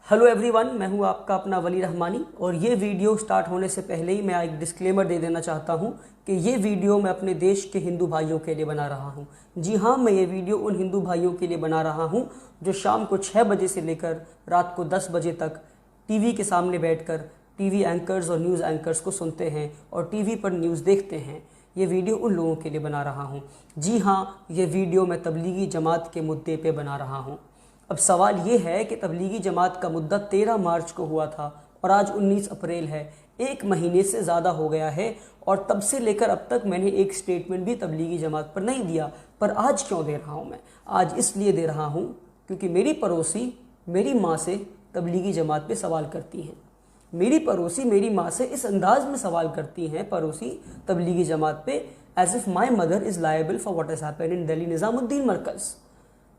Hello everyone, मैं हूं आपका अपना वली रहमानी और ये वीडियो स्टार्ट होने से पहले ही मैं एक डिस्क्लेमर दे देना चाहता हूं कि ये वीडियो मैं अपने देश के हिंदू भाइयों के लिए बना रहा हूं। जी हां, मैं ये वीडियो उन हिंदू भाइयों के लिए बना रहा हूं जो शाम को 6 बजे से लेकर रात को 10 बजे तक टीवी के सामने बैठकर टीवी एंकर्स और न्यूज़ एंकर्स को सुनते हैं और टीवी पर न्यूज़ देखते हैं। ये वीडियो उन लोगों के लिए बना रहा हूँ। जी हाँ, ये वीडियो मैं तबलीगी जमात के मुद्दे पे बना रहा हूँ। अब सवाल ये है कि तबलीगी जमात का मुद्दा 13 मार्च को हुआ था और आज 19 अप्रैल है। 1 महीने से ज़्यादा हो गया है और तब से लेकर अब तक मैंने एक स्टेटमेंट भी तबलीगी जमात पर नहीं दिया। पर आज क्यों दे रहा हूँ मैं? आज इसलिए दे रहा हूँ क्योंकि मेरी पड़ोसी मेरी माँ से तबलीगी जमात पे सवाल करती हैं। मेरी पड़ोसी मेरी माँ से इस अंदाज में सवाल करती हैं पड़ोसी तबलीगी जमात पे, as if my mother is liable for what is happened in Delhi Nizamuddin Markaz,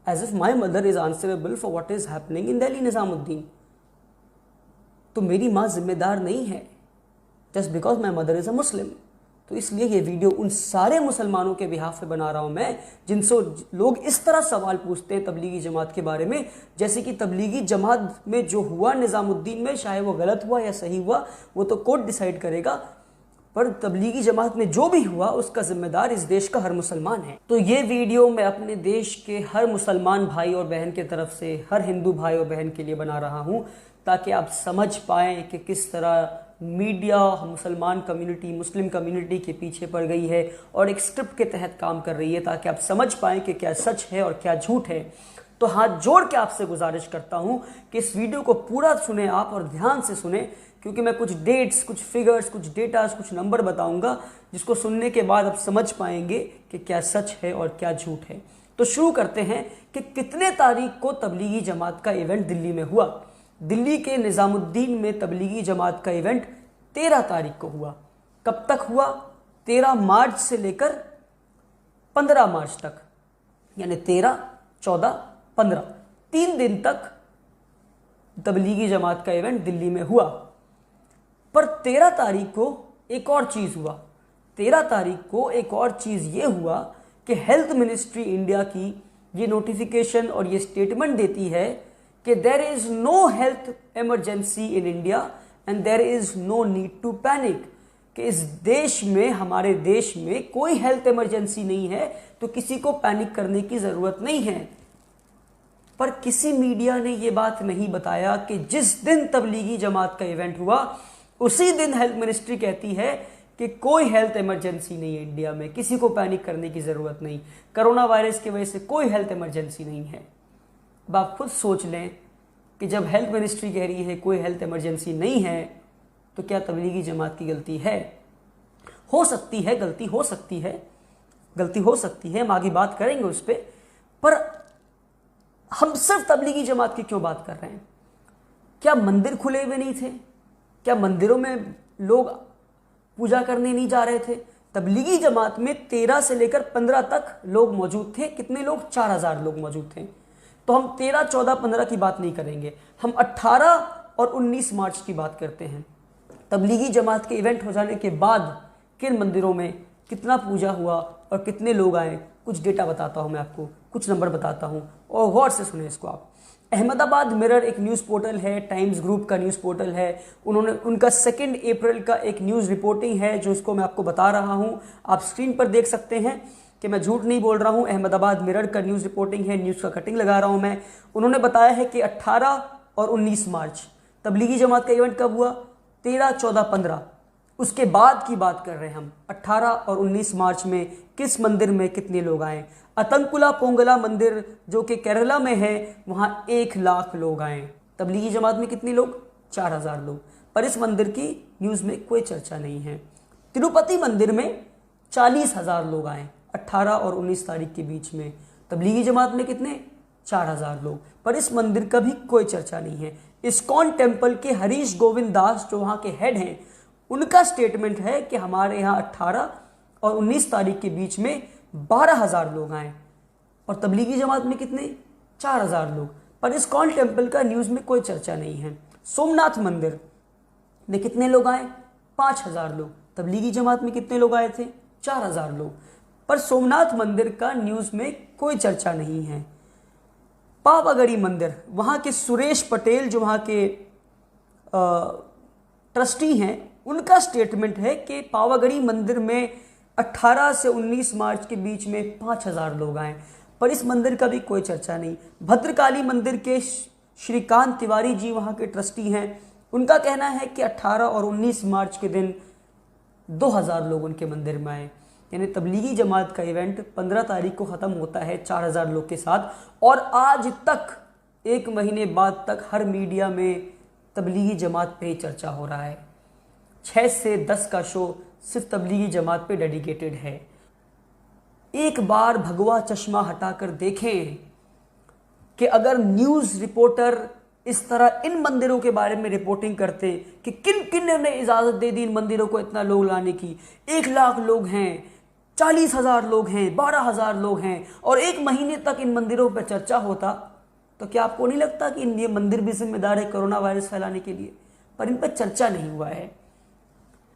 as if my mother is answerable for what is happening in Delhi Nizamuddin. तो मेरी माँ जिम्मेदार नहीं है just because my mother is a Muslim। तो इसलिए ये वीडियो उन सारे मुसलमानों के बिहाफ पे बना रहा हूँ मैं जिनसे लोग इस तरह सवाल पूछते हैं तबलीगी जमात के बारे में, जैसे कि तबलीगी जमात में जो हुआ निज़ामुद्दीन में, चाहे वो गलत हुआ या सही हुआ वो तो कोर्ट डिसाइड करेगा, पर तबलीगी जमात में जो भी हुआ उसका जिम्मेदार इस देश का हर मुसलमान है। तो ये वीडियो मैं अपने देश के हर मुसलमान भाई और बहन की तरफ से हर हिंदू भाई और बहन के लिए बना रहा हूँ ताकि आप समझ पाएँ कि किस तरह मीडिया मुसलमान कम्युनिटी मुस्लिम कम्युनिटी के पीछे पड़ गई है और एक स्क्रिप्ट के तहत काम कर रही है, ताकि आप समझ पाएँ कि क्या सच है और क्या झूठ है। तो हाथ जोड़ के आपसे गुजारिश करता हूं कि इस वीडियो को पूरा सुने आप और ध्यान से सुने, क्योंकि मैं कुछ डेट्स, कुछ फिगर्स, कुछ डेटास, कुछ नंबर बताऊंगा जिसको सुनने के बाद आप समझ पाएंगे कि क्या सच है और क्या झूठ है। तो शुरू करते हैं कि कितने तारीख को तबलीगी जमात का इवेंट दिल्ली में हुआ। दिल्ली के निज़ामुद्दीन में तबलीगी जमात का इवेंट 13 तारीख को हुआ। कब तक हुआ? 13 मार्च से लेकर 15 मार्च तक, यानी 13, 14, 15, 3 दिन तक तबलीगी जमात का इवेंट दिल्ली में हुआ। पर 13 तारीख को एक और चीज़ हुआ। 13 तारीख को एक और चीज़ ये हुआ कि हेल्थ मिनिस्ट्री इंडिया की ये नोटिफिकेशन और ये स्टेटमेंट देती है कि there is no health emergency in India and there is no need to panic, कि इस देश में, हमारे देश में कोई हेल्थ इमरजेंसी नहीं है तो किसी को पैनिक करने की ज़रूरत नहीं है। पर किसी मीडिया ने ये बात नहीं बताया कि जिस दिन तबलीगी जमात का इवेंट हुआ उसी दिन हेल्थ मिनिस्ट्री कहती है कि कोई हेल्थ इमरजेंसी नहीं है इंडिया में, किसी को पैनिक करने की ज़रूरत नहीं, कोरोना वायरस की वजह से कोई हेल्थ इमरजेंसी नहीं है। अब आप खुद सोच लें कि जब हेल्थ मिनिस्ट्री कह रही है कोई हेल्थ इमरजेंसी नहीं है तो क्या तबलीगी जमात की गलती है? हो सकती है, गलती हो सकती है, गलती हो सकती है, हम आगे बात करेंगे उस पर हम सिर्फ तबलीगी जमात की क्यों बात कर रहे हैं? क्या मंदिर खुले हुए नहीं थे? क्या मंदिरों में लोग पूजा करने नहीं जा रहे थे? तबलीगी जमात में 13 से लेकर 15 तक लोग मौजूद थे। कितने लोग? 4000 लोग मौजूद थे। तो हम 13, 14, 15 की बात नहीं करेंगे, हम 18 और 19 मार्च की बात करते हैं। तबलीगी जमात के इवेंट हो जाने के बाद किन मंदिरों में कितना पूजा हुआ और कितने लोग आए, कुछ डेटा बताता हूँ मैं आपको, कुछ नंबर बताता हूँ और गौर से सुने इसको आप। अहमदाबाद मिरर एक न्यूज़ पोर्टल है, टाइम्स ग्रुप का न्यूज़ पोर्टल है, उनका 2 अप्रैल का एक न्यूज़ रिपोर्टिंग है जो इसको मैं आपको बता रहा हूँ। आप स्क्रीन पर देख सकते हैं कि मैं झूठ नहीं बोल रहा हूँ। अहमदाबाद मिरर का न्यूज़ रिपोर्टिंग है, न्यूज़ का कटिंग लगा रहा हूँ मैं। उन्होंने बताया है कि 18 और 19 मार्च तबलीगी जमात का इवेंट कब हुआ? 13, 14, 15, उसके बाद की बात कर रहे हैं हम। 18 और 19 मार्च में किस मंदिर में कितने लोग आए? अतंकुला पोंगला मंदिर जो कि केरला में है, वहाँ 1 लाख लोग आए। तबलीगी जमात में कितने लोग? 4000 लोग। पर इस मंदिर की न्यूज़ में कोई चर्चा नहीं है। तिरुपति मंदिर में 40,000 लोग आए 18 और 19 तारीख के बीच में। तबलीगी जमात में कितने? 4000 लोग। पर इस मंदिर का भी कोई चर्चा नहीं है। इस्कॉन टेम्पल के हरीश गोविंद दास जो वहाँ के हेड हैं, उनका स्टेटमेंट है कि हमारे यहाँ 18 और 19 तारीख के बीच में 12,000 लोग आए और तबलीगी जमात में कितने? 4000 लोग। पर इस्कॉन टेम्पल का न्यूज़ में कोई चर्चा नहीं है। सोमनाथ मंदिर में कितने लोग आए? 5000 लोग। तबलीगी जमात में कितने लोग आए थे? 4000 लोग। पर सोमनाथ मंदिर का न्यूज़ में कोई चर्चा नहीं है। पावागढ़ी मंदिर, वहाँ के सुरेश पटेल जो वहाँ के ट्रस्टी हैं, उनका स्टेटमेंट है कि पावागढ़ी मंदिर में 18 से 19 मार्च के बीच में 5000 लोग आए, पर इस मंदिर का भी कोई चर्चा नहीं। भद्रकाली मंदिर के श्रीकांत तिवारी जी वहाँ के ट्रस्टी हैं, उनका कहना है कि 18 और 19 मार्च के दिन 2000 लोग उनके मंदिर में आए। यानी तबलीगी जमात का इवेंट 15 तारीख को ख़त्म होता है 4000 लोग के साथ, और आज तक 1 महीने बाद तक हर मीडिया में तबलीगी जमात पे ही चर्चा हो रहा है। 6 से 10 का शो सिर्फ तबलीगी जमात पे डेडिकेटेड है। एक बार भगवा चश्मा हटाकर देखें कि अगर न्यूज़ रिपोर्टर इस तरह इन मंदिरों के बारे में रिपोर्टिंग करते कि किन किन ने इजाज़त दे दी इन मंदिरों को इतना लोग लाने की, 1 लाख लोग हैं, 40,000 लोग हैं, 12,000 लोग हैं, और 1 महीने तक इन मंदिरों पर चर्चा होता, तो क्या आपको नहीं लगता कि ये मंदिर भी जिम्मेदार है कोरोना वायरस फैलाने के लिए? पर इन पर चर्चा नहीं हुआ है।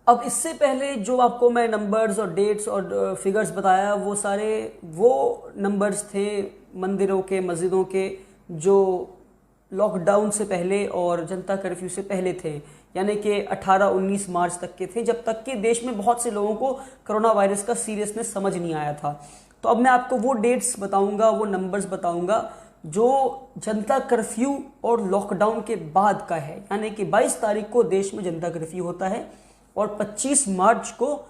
अब इससे पहले जो आपको मैं नंबर्स और डेट्स और फिगर्स बताया, वो सारे वो नंबर्स थे मंदिरों के, मस्जिदों के, जो लॉकडाउन से पहले और जनता कर्फ्यू से पहले थे, यानी कि 18-19 मार्च तक के थे, जब तक कि देश में बहुत से लोगों को कोरोना वायरस का सीरियसनेस समझ नहीं आया था। तो अब मैं आपको वो डेट्स बताऊंगा, वो नंबर्स बताऊंगा जो जनता कर्फ्यू और लॉकडाउन के बाद का है। यानी कि 22 तारीख को देश में जनता कर्फ्यू होता है और 25 मार्च को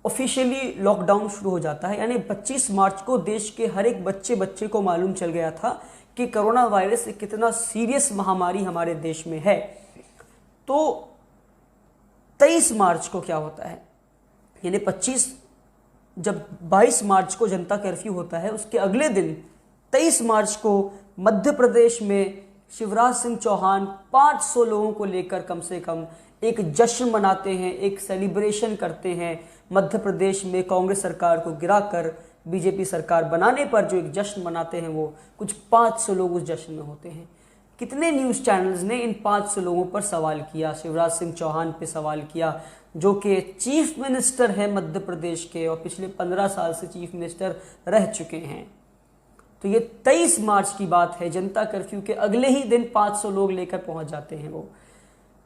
ऑफिशियली लॉकडाउन शुरू हो जाता है। यानी 25 मार्च को देश के हर एक बच्चे को मालूम चल गया था कि कोरोना वायरस एक कितना सीरियस महामारी हमारे देश में है। तो 23 मार्च को क्या होता है, यानी 25 जब 22 मार्च को जनता कर्फ्यू होता है, उसके अगले दिन 23 मार्च को मध्य प्रदेश में शिवराज सिंह चौहान 500 लोगों को लेकर कम से कम एक जश्न मनाते हैं, एक सेलिब्रेशन करते हैं। मध्य प्रदेश में कांग्रेस सरकार को गिराकर बीजेपी सरकार बनाने पर जो एक जश्न मनाते हैं, वो कुछ 500 लोग उस जश्न में होते हैं। कितने न्यूज़ चैनल्स ने इन 500 लोगों पर सवाल किया, शिवराज सिंह चौहान पे सवाल किया, जो कि चीफ मिनिस्टर है मध्य प्रदेश के और पिछले 15 साल से चीफ मिनिस्टर रह चुके हैं। तो ये 23 मार्च की बात है, जनता कर्फ्यू के अगले ही दिन 500 लोग लेकर पहुंच जाते हैं वो।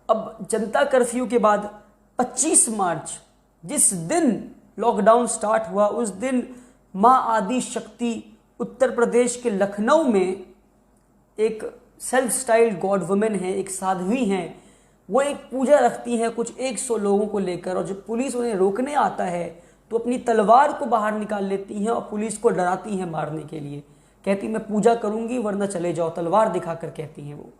अब जनता कर्फ्यू के बाद 25 मार्च, जिस दिन लॉकडाउन स्टार्ट हुआ, उस दिन माँ आदि शक्ति उत्तर प्रदेश के लखनऊ में एक सेल्फ स्टाइल्ड गॉड वुमेन है, एक साध्वी हैं, वो एक पूजा रखती हैं कुछ 100 लोगों को लेकर, और जब पुलिस उन्हें रोकने आता है तो अपनी तलवार को बाहर निकाल लेती हैं और पुलिस को डराती हैं मारने के लिए। कहती मैं पूजा करूंगी वरना चले जाओ, तलवार दिखाकर कहती हैं वो।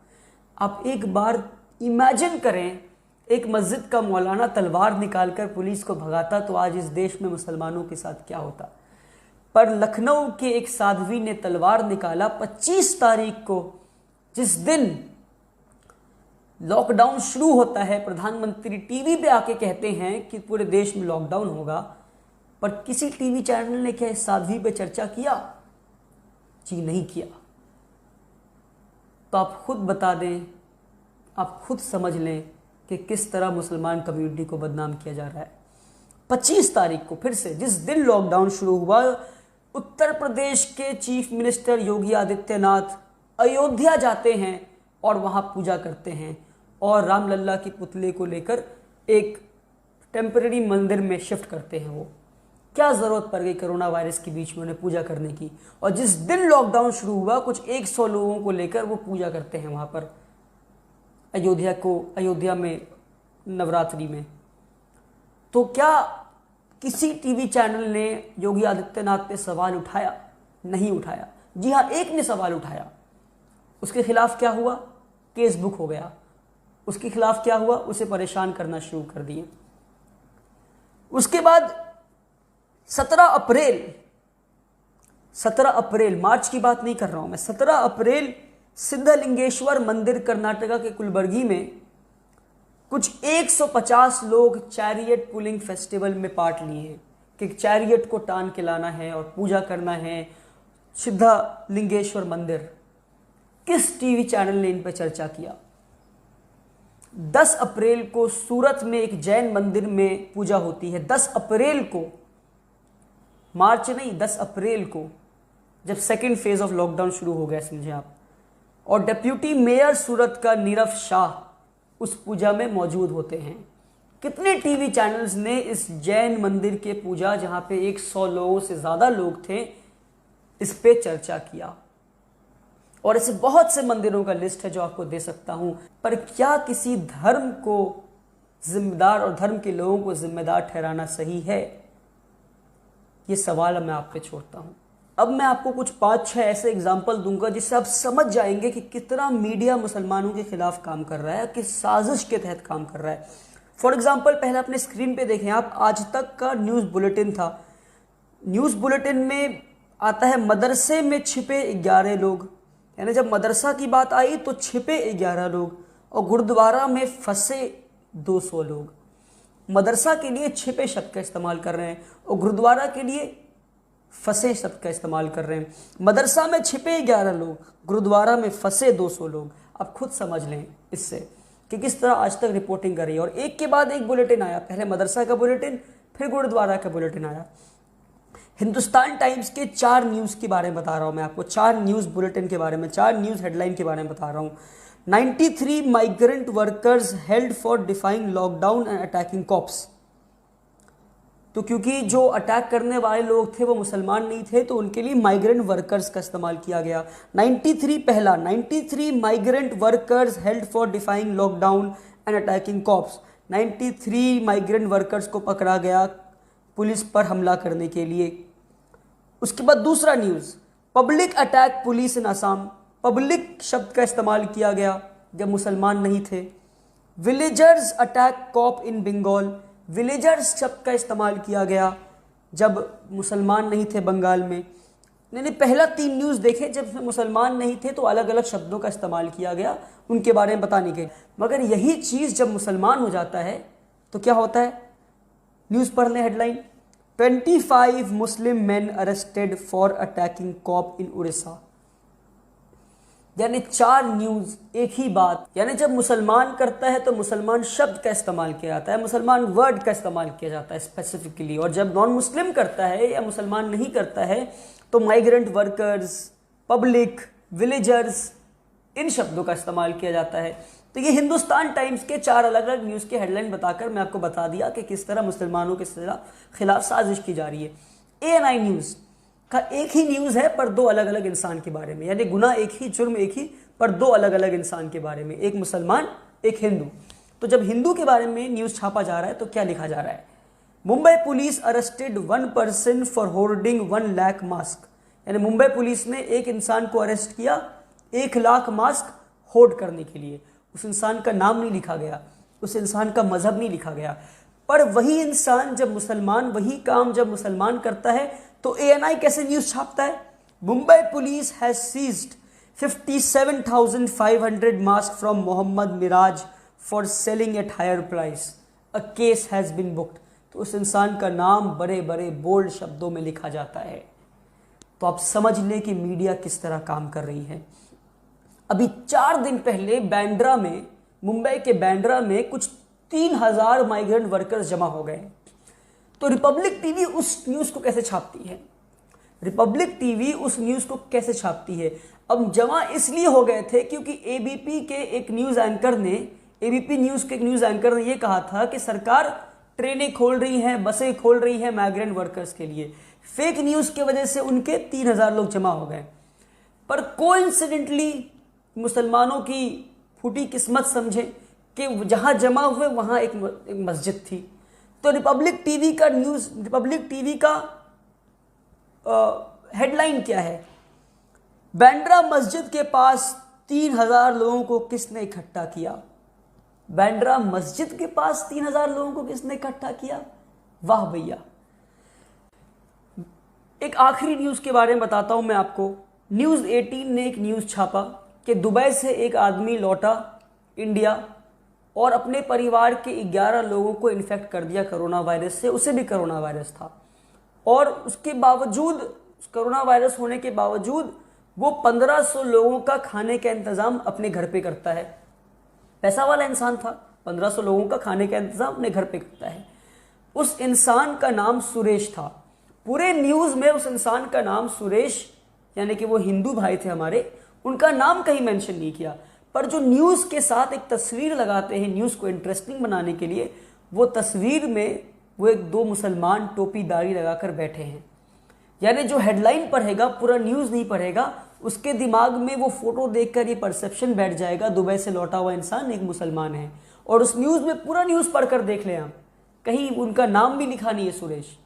आप एक बार इमेजिन करें, एक मस्जिद का मौलाना तलवार निकालकर पुलिस को भगाता तो आज इस देश में मुसलमानों के साथ क्या होता। पर लखनऊ के एक साध्वी ने तलवार निकाला 25 तारीख को, जिस दिन लॉकडाउन शुरू होता है। प्रधानमंत्री टीवी पे आके कहते हैं कि पूरे देश में लॉकडाउन होगा, पर किसी टीवी चैनल ने क्या इस साध्वी पे चर्चा किया? जी नहीं किया। तो आप खुद बता दें, आप खुद समझ लें कि किस तरह मुसलमान कम्युनिटी को बदनाम किया जा रहा है। 25 तारीख को फिर से, जिस दिन लॉकडाउन शुरू हुआ, उत्तर प्रदेश के चीफ मिनिस्टर योगी आदित्यनाथ अयोध्या जाते हैं और वहाँ पूजा करते हैं और रामलल्ला की पुतले को लेकर एक टेम्परेरी मंदिर में शिफ्ट करते हैं। वो क्या ज़रूरत पड़ गई कोरोना वायरस के बीच में उन्हें पूजा करने की? और जिस दिन लॉकडाउन शुरू हुआ, कुछ 100 लोगों को लेकर वो पूजा करते हैं वहाँ पर अयोध्या में नवरात्रि में। तो क्या किसी टीवी चैनल ने योगी आदित्यनाथ पे सवाल उठाया? नहीं उठाया। जी हाँ, एक ने सवाल उठाया, उसके खिलाफ क्या हुआ? केस बुक हो गया। उसके खिलाफ क्या हुआ? उसे परेशान करना शुरू कर दिए। उसके बाद 17 अप्रैल, मार्च की बात नहीं कर रहा हूं मैं, 17 अप्रैल सिद्धलिंगेश्वर मंदिर कर्नाटका के कुलबर्गी में कुछ 150 लोग चैरियट पुलिंग फेस्टिवल में पार्ट लिए हैं कि चैरियट को टान के लाना है और पूजा करना है सिद्धलिंगेश्वर मंदिर। किस टीवी चैनल ने इन पर चर्चा किया? 10 अप्रैल को सूरत में एक जैन मंदिर में पूजा होती है। 10 अप्रैल को, मार्च नहीं, 10 अप्रैल को जब सेकेंड फेज ऑफ लॉकडाउन शुरू हो गया, समझे आप। और डिप्यूटी मेयर सूरत का नीरव शाह उस पूजा में मौजूद होते हैं। कितने टीवी चैनल्स ने इस जैन मंदिर के पूजा, जहां पे 100 लोगों से ज़्यादा लोग थे, इस पे चर्चा किया। और ऐसे बहुत से मंदिरों का लिस्ट है जो आपको दे सकता हूं। पर क्या किसी धर्म को जिम्मेदार और धर्म के लोगों को जिम्मेदार ठहराना सही है? ये सवाल मैं आप पे छोड़ता हूं। अब मैं आपको कुछ 5-6 ऐसे एग्जाम्पल दूंगा जिससे आप समझ जाएंगे कि कितना मीडिया मुसलमानों के खिलाफ काम कर रहा है, किस साजिश के तहत काम कर रहा है। फॉर एग्जाम्पल, पहले अपने स्क्रीन पे देखें आप, आज तक का न्यूज़ बुलेटिन था। न्यूज़ बुलेटिन में आता है मदरसे में छिपे 11 लोग, यानी जब मदरसा की बात आई तो छिपे 11 लोग, और गुरुद्वारा में फंसे 200 लोग। मदरसा के लिए छिपे शब्द का इस्तेमाल कर रहे हैं और गुरुद्वारा के लिए फंसे शब्द का इस्तेमाल कर रहे हैं। मदरसा में छिपे 11 लोग, गुरुद्वारा में फंसे 200 लोग। आप खुद समझ लें इससे कि किस तरह आज तक रिपोर्टिंग कर रही है। और एक के बाद एक बुलेटिन आया, पहले मदरसा का बुलेटिन, फिर गुरुद्वारा का बुलेटिन आया। हिंदुस्तान टाइम्स के 4 न्यूज़ के बारे में बता रहा हूं मैं आपको, 4 न्यूज़ बुलेटिन के बारे में, 4 न्यूज़ हेडलाइन के बारे में बता रहा हूं। 93 migrant workers held for defying lockdown and attacking cops. तो क्योंकि जो अटैक करने वाले लोग थे वो मुसलमान नहीं थे, तो उनके लिए माइग्रेंट वर्कर्स का इस्तेमाल किया गया। 93 migrant workers held for defying lockdown and attacking cops. 93 migrant workers को पकड़ा गया पुलिस पर हमला करने के लिए। उसके बाद दूसरा न्यूज़, पब्लिक अटैक पुलिस इन असम। पब्लिक शब्द का इस्तेमाल किया गया जब मुसलमान नहीं थे। विलेजर्स अटैक कॉप इन बंगाल। विलेजर्स शब्द का इस्तेमाल किया गया जब मुसलमान नहीं थे बंगाल में। मैंने पहला 3 न्यूज़ देखे, जब मुसलमान नहीं थे तो अलग अलग शब्दों का इस्तेमाल किया गया उनके बारे में बताने के। मगर यही चीज़ जब मुसलमान हो जाता है तो क्या होता है? न्यूज़ पढ़ लें headline, 25 Muslim man arrested for attacking cop in Orissa. यानी 4 न्यूज़ एक ही बात। यानी जब मुसलमान करता है तो मुसलमान शब्द का इस्तेमाल किया जाता है, मुसलमान वर्ड का इस्तेमाल किया जाता है स्पेसिफिकली। और जब नॉन मुस्लिम करता है या मुसलमान नहीं करता है तो माइग्रेंट वर्कर्स, पब्लिक, विलेजर्स, इन शब्दों का इस्तेमाल किया जाता है। तो ये हिंदुस्तान टाइम्स के 4 अलग अलग न्यूज़ के हेडलाइन बताकर मैं आपको बता दिया कि किस तरह मुसलमानों के खिलाफ साजिश की जा रही है। ANI न्यूज़ का एक ही न्यूज़ है पर 2 अलग अलग इंसान के बारे में, यानी गुनाह एक ही, जुर्म एक ही, पर 2 अलग अलग इंसान के बारे में, एक मुसलमान एक हिंदू। तो जब हिंदू के बारे में न्यूज़ छापा जा रहा है तो क्या लिखा जा रहा है? Mumbai police arrested 1 person for hoarding 1 lakh mask. यानी मुंबई पुलिस ने एक इंसान को अरेस्ट किया 1 लाख मास्क होर्ड करने के लिए। उस इंसान का नाम नहीं लिखा गया, उस इंसान का मजहब नहीं लिखा गया। पर वही इंसान जब मुसलमान, वही काम जब मुसलमान करता है तो ANI कैसे न्यूज़ छापता है? Mumbai police has seized 57,500 mask from Mohammad Miraj for selling at higher price, a case has been booked. तो उस इंसान का नाम बड़े बड़े बोल्ड शब्दों में लिखा जाता है। तो आप समझ लें कि मीडिया किस तरह काम कर रही है। अभी 4 दिन पहले बांद्रा में, मुंबई के बांद्रा में कुछ 3000 माइग्रेंट वर्कर्स जमा हो गए। तो रिपब्लिक टीवी उस न्यूज़ को कैसे छापती है? रिपब्लिक टीवी उस न्यूज़ को कैसे छापती है? अब जमा इसलिए हो गए थे क्योंकि ABP के एक न्यूज़ एंकर ने, ABP न्यूज़ के एक न्यूज़ एंकर ने यह कहा था कि सरकार ट्रेनें खोल रही है, बसें खोल रही है माइग्रेंट वर्कर्स के लिए। फेक न्यूज़ की वजह से उनके 3000 लोग जमा हो गए। पर कोइंसिडेंटली मुसलमानों की फूटी किस्मत समझे कि जहां जमा हुए वहां एक मस्जिद थी। तो रिपब्लिक टीवी का न्यूज़, रिपब्लिक टीवी का हेडलाइन क्या है? बांद्रा मस्जिद के पास 3000 लोगों को किसने इकट्ठा किया? बांद्रा मस्जिद के पास 3000 लोगों को किसने इकट्ठा किया? वाह भैया। एक आखिरी न्यूज़ के बारे में बताता हूं मैं आपको। न्यूज़ 18 ने एक न्यूज़ छापा कि दुबई से एक आदमी लौटा इंडिया और अपने परिवार के 11 लोगों को इन्फेक्ट कर दिया कोरोना वायरस से। उसे भी कोरोना वायरस था और उसके बावजूद, कोरोना वायरस होने के बावजूद वो 1500 लोगों का खाने का इंतज़ाम अपने घर पे करता है। पैसा वाला इंसान था, 1500 लोगों का खाने का इंतज़ाम अपने घर पे करता है। उस इंसान का नाम सुरेश था। पूरे न्यूज़ में उस इंसान का नाम सुरेश यानी कि वो हिंदू भाई थे हमारे, उनका नाम कहीं मेंशन नहीं किया। पर जो न्यूज़ के साथ एक तस्वीर लगाते हैं न्यूज़ को इंटरेस्टिंग बनाने के लिए, वो तस्वीर में वो एक दो मुसलमान टोपी दाढ़ी लगाकर बैठे हैं। यानी जो हेडलाइन पढ़ेगा, पूरा न्यूज़ नहीं पढ़ेगा, उसके दिमाग में वो फोटो देखकर ये परसेप्शन बैठ जाएगा दुबई से लौटा हुआ इंसान एक मुसलमान है। और उस न्यूज़ में पूरा न्यूज़ पढ़कर देख लें आप, कहीं उनका नाम भी लिखा नहीं है सुरेश।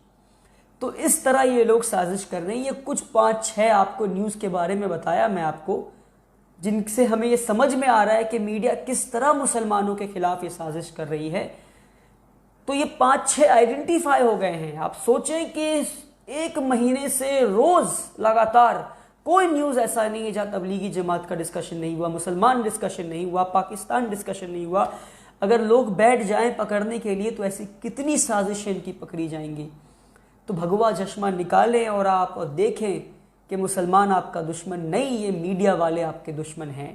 तो इस तरह ये लोग साजिश कर रहे हैं। ये कुछ 5-6 आपको न्यूज़ के बारे में बताया मैं आपको, जिनसे हमें ये समझ में आ रहा है कि मीडिया किस तरह मुसलमानों के खिलाफ ये साजिश कर रही है। तो ये 5-6 आइडेंटिफाई हो गए हैं। आप सोचें कि 1 महीने से रोज लगातार कोई न्यूज़ ऐसा नहीं है जहाँ तबलीगी जमात का डिस्कशन नहीं हुआ, मुसलमान डिस्कशन नहीं हुआ, पाकिस्तान डिस्कशन नहीं हुआ। अगर लोग बैठ जाएं पकड़ने के लिए तो ऐसी कितनी साजिशें इनकी पकड़ी जाएंगी। तो भगवा चश्मा निकालें और आप देखें कि मुसलमान आपका दुश्मन नहीं, ये मीडिया वाले आपके दुश्मन हैं,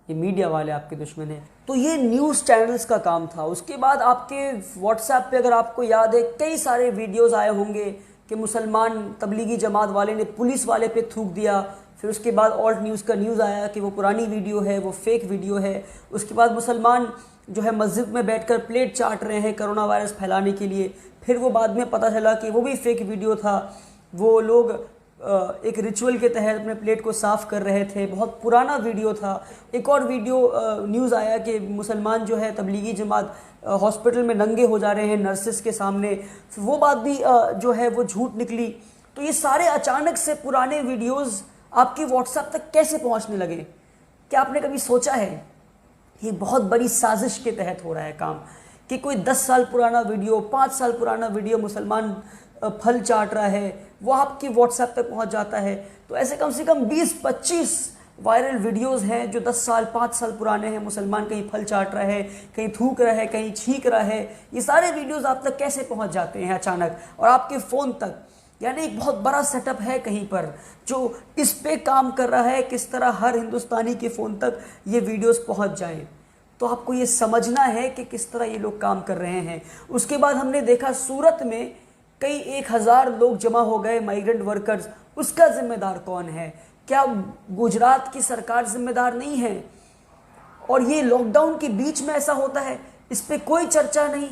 ये मीडिया वाले आपके दुश्मन हैं। तो ये न्यूज़ चैनल्स का काम था। उसके बाद आपके व्हाट्सएप पे अगर आपको याद है कई सारे वीडियोस आए होंगे कि मुसलमान तबलीगी जमात वाले ने पुलिस वाले पे थूक दिया। फिर उसके बाद ऑल्ट न्यूज़ का न्यूज़ आया कि वो पुरानी वीडियो है, वो फेक वीडियो है। उसके बाद मुसलमान जो है मस्जिद में बैठकर प्लेट चाट रहे हैं कोरोना वायरस फैलाने के लिए। फिर वो बाद में पता चला कि वो भी फेक वीडियो था। वो लोग एक रिचुअल के तहत अपने प्लेट को साफ़ कर रहे थे, बहुत पुराना वीडियो था। एक और वीडियो न्यूज़ आया कि मुसलमान जो है तबलीगी जमात हॉस्पिटल में नंगे हो जा रहे हैं नर्सिस के सामने, वो बात भी जो है वो झूठ निकली। तो ये सारे अचानक से पुराने वीडियोस आपके व्हाट्सएप तक कैसे पहुंचने लगे? क्या आपने कभी सोचा है? ये बहुत बड़ी साजिश के तहत हो रहा है काम कि कोई 10 साल पुराना वीडियो, 5 साल पुराना वीडियो मुसलमान फल चाट रहा है, वो आपके व्हाट्सएप तक पहुंच जाता है। तो ऐसे कम से कम 20-25 वायरल वीडियोस हैं जो 10 साल 5 साल पुराने हैं। मुसलमान कहीं फल चाट रहा है, कहीं थूक रहा है, कहीं छींक रहा है। ये सारे वीडियोस आप तक कैसे पहुंच जाते हैं अचानक और आपके फ़ोन तक? यानी एक बहुत बड़ा सेटअप है कहीं पर जो इस पे काम कर रहा है, किस तरह हर हिंदुस्तानी के फ़ोन तक ये वीडियोस पहुंच जाएं। तो आपको ये समझना है कि किस तरह ये लोग काम कर रहे हैं। उसके बाद हमने देखा सूरत में कई 1000 लोग जमा हो गए, माइग्रेंट वर्कर्स। उसका जिम्मेदार कौन है? क्या गुजरात की सरकार जिम्मेदार नहीं है? और ये लॉकडाउन के बीच में ऐसा होता है, इस पे कोई चर्चा नहीं।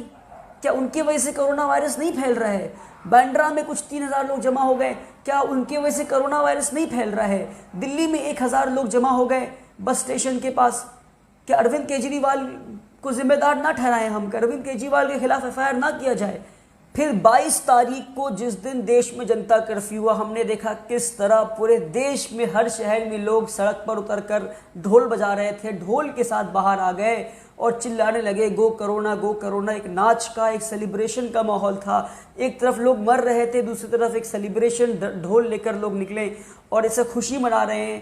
क्या उनकी वजह से कोरोना वायरस नहीं फैल रहा है? बांद्रा में कुछ 3000 लोग जमा हो गए, क्या उनकी वजह से कोरोना वायरस नहीं फैल रहा है? दिल्ली में 1000 लोग जमा हो गए बस स्टेशन के पास, क्या अरविंद केजरीवाल को जिम्मेदार ना ठहराएं हम? अरविंद केजरीवाल के खिलाफ FIR ना किया जाए? फिर 22 तारीख को जिस दिन देश में जनता कर्फ्यू हुआ, हमने देखा किस तरह पूरे देश में हर शहर में लोग सड़क पर उतरकर ढोल बजा रहे थे, ढोल के साथ बाहर आ गए और चिल्लाने लगे गो करोना गो करोना। एक नाच का, एक सेलिब्रेशन का माहौल था। एक तरफ लोग मर रहे थे, दूसरी तरफ एक सेलिब्रेशन, ढोल लेकर लोग निकले और इसे खुशी मना रहे हैं।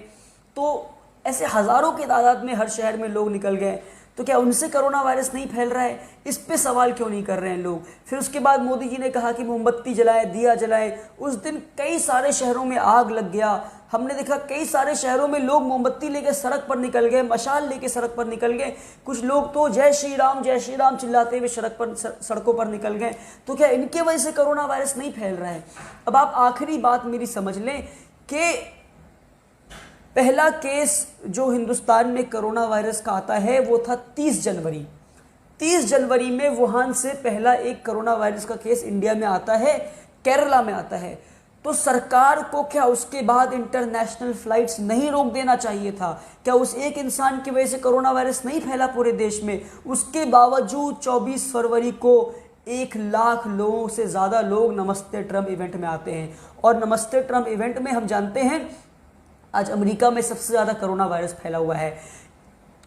तो ऐसे हज़ारों की तादाद में हर शहर में लोग निकल गए। तो क्या उनसे कोरोना वायरस नहीं फैल रहा है? इस पे सवाल क्यों नहीं कर रहे हैं लोग? फिर उसके बाद मोदी जी ने कहा कि मोमबत्ती जलाएं, दिया जलाएं। उस दिन कई सारे शहरों में आग लग गया। हमने देखा कई सारे शहरों में लोग मोमबत्ती लेकर सड़क पर निकल गए, मशाल लेकर सड़क पर निकल गए। कुछ लोग तो जय श्री राम चिल्लाते हुए सड़कों पर निकल गए। तो क्या इनके वजह से कोरोना वायरस नहीं फैल रहा है? अब आप आखिरी बात मेरी समझ लें कि पहला केस जो हिंदुस्तान में कोरोना वायरस का आता है वो था 30 जनवरी। 30 जनवरी में वुहान से पहला एक कोरोना वायरस का केस इंडिया में आता है, केरला में आता है। तो सरकार को क्या उसके बाद इंटरनेशनल फ्लाइट्स नहीं रोक देना चाहिए था? क्या उस एक इंसान की वजह से कोरोना वायरस नहीं फैला पूरे देश में? उसके बावजूद 24 फरवरी को 1 लाख लोगों से ज़्यादा लोग नमस्ते ट्रम्प इवेंट में आते हैं। और नमस्ते ट्रम्प इवेंट में हम जानते हैं आज अमेरिका में सबसे ज़्यादा कोरोना वायरस फैला हुआ है।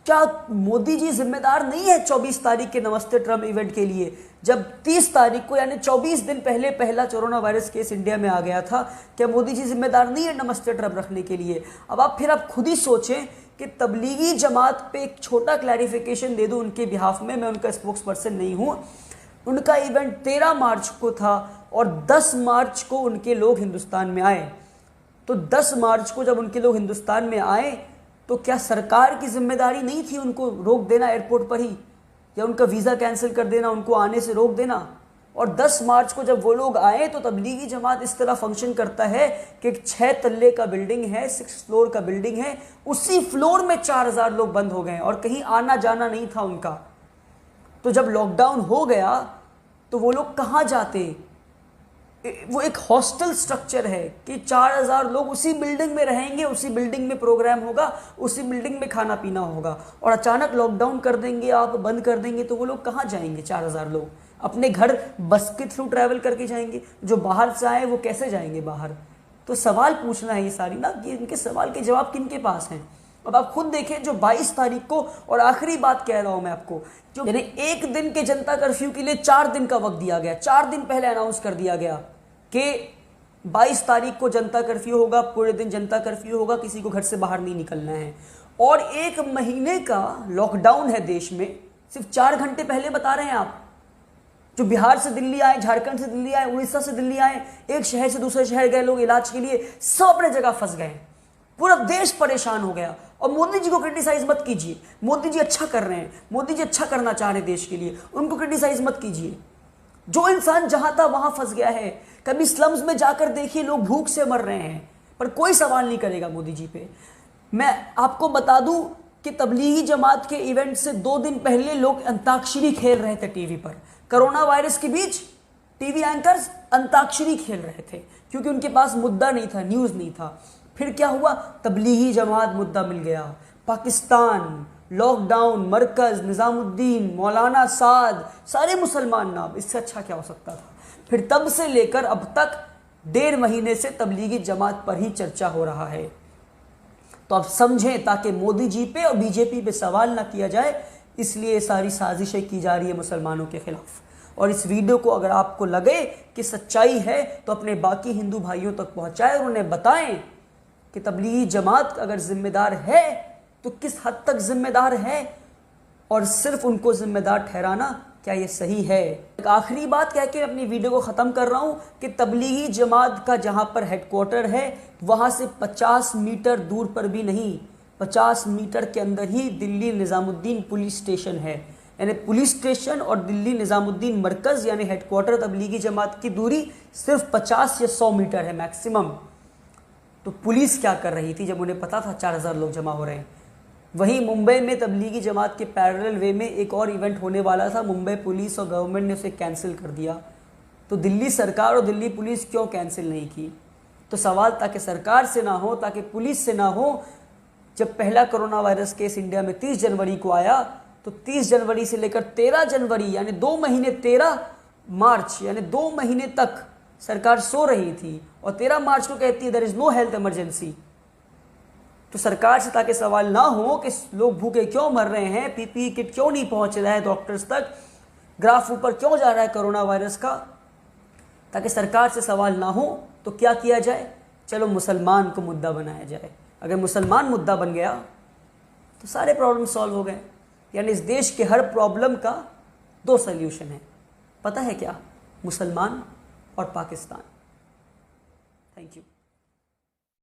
क्या मोदी जी जिम्मेदार नहीं है 24 तारीख के नमस्ते ट्रम्प इवेंट के लिए, जब 30 तारीख को यानी 24 दिन पहले पहला कोरोना वायरस केस इंडिया में आ गया था? क्या मोदी जी जिम्मेदार नहीं है नमस्ते ट्रम्प रखने के लिए? अब आप खुद ही सोचें कि तबलीगी जमात पे एक छोटा क्लैरिफिकेशन दे दूं उनके बिहाफ में, मैं उनका स्पोक्स पर्सन नहीं हूँ। उनका इवेंट 13 मार्च को था और 10 मार्च को उनके लोग हिंदुस्तान में आए। तो 10 मार्च को जब उनके लोग हिंदुस्तान में आए तो क्या सरकार की जिम्मेदारी नहीं थी उनको रोक देना एयरपोर्ट पर ही, या उनका वीज़ा कैंसिल कर देना, उनको आने से रोक देना? और 10 मार्च को जब वो लोग आए तो तबलीगी जमात इस तरह फंक्शन करता है कि एक 6 तल्ले का बिल्डिंग है, 6 फ्लोर का बिल्डिंग है, उसी फ्लोर में 4000 लोग बंद हो गए और कहीं आना जाना नहीं था उनका। तो जब लॉकडाउन हो गया तो वो लोग कहाँ जाते? वो एक हॉस्टल स्ट्रक्चर है कि 4000 लोग उसी बिल्डिंग में रहेंगे, उसी बिल्डिंग में प्रोग्राम होगा, उसी बिल्डिंग में खाना पीना होगा, और अचानक लॉकडाउन कर देंगे, आप बंद कर देंगे, तो वो लोग कहाँ जाएंगे? 4000 लोग अपने घर बस के थ्रू ट्रैवल करके जाएंगे। जो बाहर से आए वो कैसे जाएंगे बाहर? तो सवाल पूछना है ये सारी ना, कि इनके सवाल के जवाब किनके पास हैं? अब आप खुद देखें, जो 22 तारीख को, और आखिरी बात कह रहा हूं मैं आपको, जो यानी एक दिन के जनता कर्फ्यू के लिए 4 दिन का वक्त दिया गया, 4 दिन पहले अनाउंस कर दिया गया कि 22 तारीख को जनता कर्फ्यू होगा, पूरे दिन जनता कर्फ्यू होगा, किसी को घर से बाहर नहीं निकलना है। और 1 महीने का लॉकडाउन है देश में, सिर्फ 4 घंटे पहले बता रहे हैं आप। जो बिहार से दिल्ली आए, झारखंड से दिल्ली आए, उड़ीसा से दिल्ली आए, एक शहर से दूसरे शहर गए लोग इलाज के लिए, सब अपने जगह फंस गए, पूरा देश परेशान हो गया। और मोदी जी को क्रिटिसाइज मत कीजिए, मोदी जी अच्छा कर रहे हैं, मोदी जी अच्छा करना चाह रहे हैं देश के लिए, उनको क्रिटिसाइज मत कीजिए। जो इंसान जहां था वहां फंस गया है। कभी स्लम्स में जाकर देखिए, लोग भूख से मर रहे हैं, पर कोई सवाल नहीं करेगा मोदी जी पे। मैं आपको बता दूं कि तबलीगी जमात के इवेंट से 2 दिन पहले लोग अंताक्षरी खेल रहे थे टीवी पर। कोरोना वायरस के बीच टीवी एंकर्स अंताक्षरी खेल रहे थे क्योंकि उनके पास मुद्दा नहीं था, न्यूज नहीं था। फिर क्या हुआ? तबलीगी जमात मुद्दा मिल गया। पाकिस्तान, लॉकडाउन, मरकज, निजामुद्दीन, मौलाना साद, सारे मुसलमान नाम, इससे अच्छा क्या हो सकता था? फिर तब से लेकर अब तक 1.5 महीने से तबलीगी जमात पर ही चर्चा हो रहा है। तो आप समझें, ताकि मोदी जी पे और बीजेपी पे सवाल ना किया जाए, इसलिए सारी साजिशें की जा रही है मुसलमानों के खिलाफ। और इस वीडियो को अगर आपको लगे कि सच्चाई है तो अपने बाकी हिंदू भाइयों तक पहुंचाएं और उन्हें बताएं कि तबलीगी जमात अगर जिम्मेदार है तो किस हद तक जिम्मेदार है, और सिर्फ उनको जिम्मेदार ठहराना क्या ये सही है? एक आखिरी बात कह के अपनी वीडियो को ख़त्म कर रहा हूँ कि तबलीगी जमात का जहाँ पर हेडक्वार्टर है वहाँ से 50 मीटर दूर पर भी नहीं, 50 मीटर के अंदर ही दिल्ली निज़ामुद्दीन पुलिस स्टेशन है। यानी पुलिस स्टेशन और दिल्ली निज़ामुद्दीन मरकज़ यानी हेडक्वार्टर तबलीगी जमात की दूरी सिर्फ 50 या 100 मीटर है मैक्सिमम। तो पुलिस क्या कर रही थी जब उन्हें पता था 4000 लोग जमा हो रहे हैं? वहीं मुंबई में तबलीगी जमात के पैरेलल वे में एक और इवेंट होने वाला था, मुंबई पुलिस और गवर्नमेंट ने उसे कैंसिल कर दिया। तो दिल्ली सरकार और दिल्ली पुलिस क्यों कैंसिल नहीं की? तो सवाल ताकि सरकार से ना हो, ताकि पुलिस से ना हो। जब पहला कोरोना वायरस केस इंडिया में 30 जनवरी को आया तो 30 जनवरी से लेकर 13 जनवरी यानी 2 महीने, 13 मार्च यानी 2 महीने तक सरकार सो रही थी और 13 मार्च को कहती है there is no health emergency. तो सरकार से ताकि सवाल ना हो कि लोग भूखे क्यों मर रहे हैं, पीपीई किट क्यों नहीं पहुंच रहा है डॉक्टर्स तक, ग्राफ ऊपर क्यों जा रहा है कोरोना वायरस का, ताकि सरकार से सवाल ना हो तो क्या किया जाए? चलो मुसलमान को मुद्दा बनाया जाए। अगर मुसलमान मुद्दा बन गया तो सारे प्रॉब्लम सॉल्व हो गए। यानी इस देश के हर प्रॉब्लम का 2 सल्यूशन है। पता है क्या? मुसलमान और पाकिस्तान। Thank you.